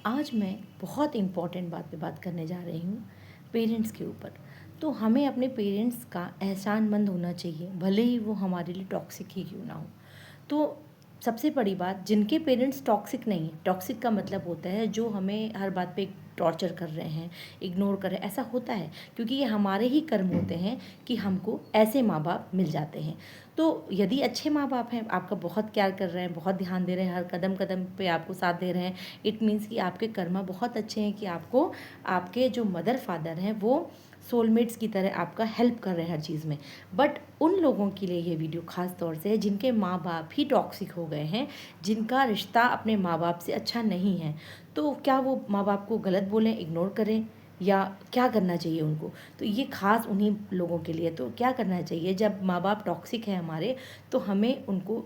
आज मैं बहुत इम्पॉर्टेंट बात पे बात करने जा रही हूँ, पेरेंट्स के ऊपर। तो हमें अपने पेरेंट्स का एहसानमंद होना चाहिए, भले ही वो हमारे लिए टॉक्सिक ही क्यों ना हो। तो सबसे बड़ी बात, जिनके पेरेंट्स टॉक्सिक नहीं है, टॉक्सिक का मतलब होता है जो हमें हर बात पे टॉर्चर कर रहे हैं, इग्नोर कर रहे हैं, ऐसा होता है क्योंकि ये हमारे ही कर्म होते हैं कि हमको ऐसे माँ बाप मिल जाते हैं। तो यदि अच्छे माँ बाप हैं, आपका बहुत केयर कर रहे हैं, बहुत ध्यान दे रहे हैं, हर कदम कदम पे आपको साथ दे रहे हैं, इट मीन्स कि आपके कर्म बहुत अच्छे हैं कि आपको आपके जो मदर फादर हैं वो सोलमेट्स की तरह आपका हेल्प कर रहे हैं हर चीज़ में। बट उन लोगों के लिए ये वीडियो खास तौर से है जिनके माँ बाप ही टॉक्सिक हो गए हैं, जिनका रिश्ता अपने माँ बाप से अच्छा नहीं है। तो क्या वो माँ बाप को गलत बोलें, इग्नोर करें, या क्या करना चाहिए उनको? तो ये खास उन्हीं लोगों के लिए। तो क्या करना चाहिए जब माँ बाप टॉक्सिक है हमारे, तो हमें उनको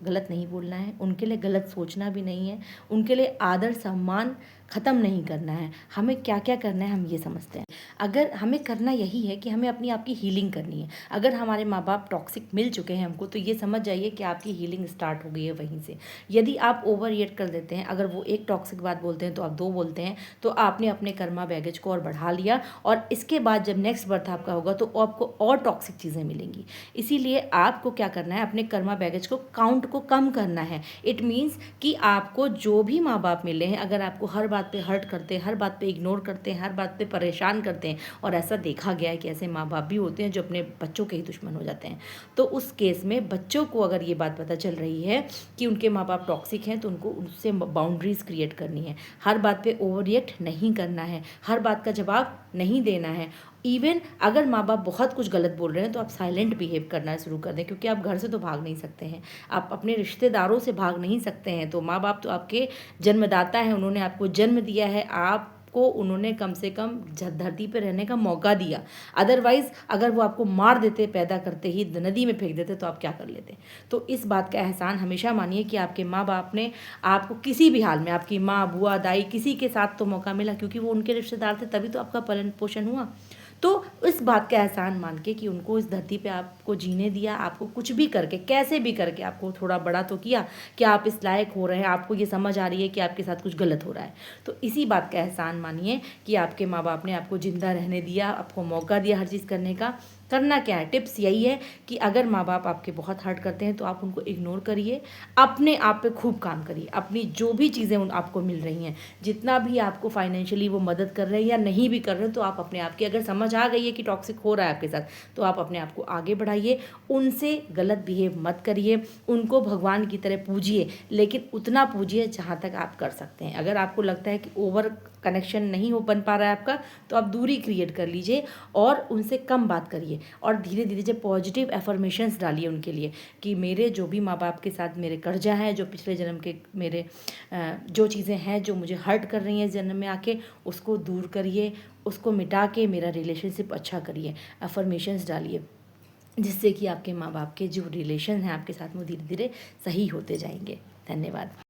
गलत नहीं बोलना है, उनके लिए गलत सोचना भी नहीं है, उनके लिए आदर सम्मान ख़त्म नहीं करना है। हमें क्या क्या करना है हम ये समझते हैं। अगर हमें करना यही है कि हमें अपनी आपकी हीलिंग करनी है। अगर हमारे माँ बाप टॉक्सिक मिल चुके हैं हमको, तो ये समझ जाइए कि आपकी हीलिंग स्टार्ट हो गई है वहीं से। यदि आप ओवर रिएक्ट कर देते हैं, अगर वो एक टॉक्सिक बात बोलते हैं तो आप दो बोलते हैं, तो आपने अपने कर्मा बैगेज को और बढ़ा लिया, और इसके बाद जब नेक्स्ट बर्थ आपका होगा तो आपको और टॉक्सिक चीज़ें मिलेंगी। इसीलिए आपको क्या करना है, अपने कर्मा बैगेज को काउंट को कम करना है। इट मीन्स कि आपको जो भी माँ बाप मिले हैं, अगर आपको हर बात पे हर्ट करते हैं, हर बात पे इग्नोर करते हैं, हर बात पे परेशान करते हैं, और ऐसा देखा गया है कि ऐसे माँ बाप भी होते हैं जो अपने बच्चों के ही दुश्मन हो जाते हैं। तो उस केस में बच्चों को अगर ये बात पता चल रही है कि उनके माँ बाप टॉक्सिक हैं, तो उनको उससे बाउंड्रीज क्रिएट करनी है। हर बात पे ओवर रिएक्ट नहीं करना है, हर बात का जवाब नहीं देना है। इवन अगर माँ बाप बहुत कुछ गलत बोल रहे हैं तो आप साइलेंट बिहेव करना शुरू कर दें, क्योंकि आप घर से तो भाग नहीं सकते हैं, आप अपने रिश्तेदारों से भाग नहीं सकते हैं। तो माँ बाप तो आपके जन्मदाता हैं, उन्होंने आपको जन्म दिया है, आपको उन्होंने कम से कम धरती पर रहने का मौका दिया। अदरवाइज अगर वो आपको मार देते, पैदा करते ही नदी में फेंक देते, तो आप क्या कर लेते? तो इस बात का एहसान हमेशा मानिए कि आपके माँ बाप ने आपको किसी भी हाल में, आपकी माँ, बुआ, दाई, किसी के साथ तो मौका मिला, क्योंकि वो उनके रिश्तेदार थे, तभी तो आपका पालन पोषण हुआ। तो इस बात का एहसान मान के कि उनको इस धरती पे आपको जीने दिया, आपको कुछ भी करके, कैसे भी करके आपको थोड़ा बड़ा तो किया कि आप इस लायक हो रहे हैं, आपको ये समझ आ रही है कि आपके साथ कुछ गलत हो रहा है। तो इसी बात का एहसान मानिए कि आपके माँ बाप ने आपको ज़िंदा रहने दिया, आपको मौका दिया हर चीज़ करने का। करना क्या है, टिप्स यही है कि अगर माँ बाप आपके बहुत हर्ट करते हैं तो आप उनको इग्नोर करिए, अपने आप पे खूब काम करिए। अपनी जो भी चीज़ें उन आपको मिल रही हैं, जितना भी आपको फाइनेंशियली वो मदद कर रहे हैं या नहीं भी कर रहे हैं, तो आप अपने आप की, अगर समझ आ गई है कि टॉक्सिक हो रहा है आपके साथ, तो आप अपने आप को आगे बढ़ाइए। उनसे गलत बिहेव मत करिए, उनको भगवान की तरह पूजिए, लेकिन उतना पूजिए जहाँ तक आप कर सकते हैं। अगर आपको लगता है कि ओवर कनेक्शन नहीं हो बन पा रहा है आपका, तो आप दूरी क्रिएट कर लीजिए और उनसे कम बात करिए, और धीरे धीरे जब पॉजिटिव एफर्मेशंस डालिए उनके लिए कि मेरे जो भी माँ बाप के साथ मेरे कर्जा हैं, जो पिछले जन्म के मेरे जो चीज़ें हैं जो मुझे हर्ट कर रही हैं जन्म में आके, उसको दूर करिए, उसको मिटा के मेरा रिलेशनशिप अच्छा करिए। अफर्मेशंस डालिए, जिससे कि आपके माँ बाप के जो रिलेशन हैं आपके साथ, वो धीरे धीरे सही होते जाएंगे। धन्यवाद।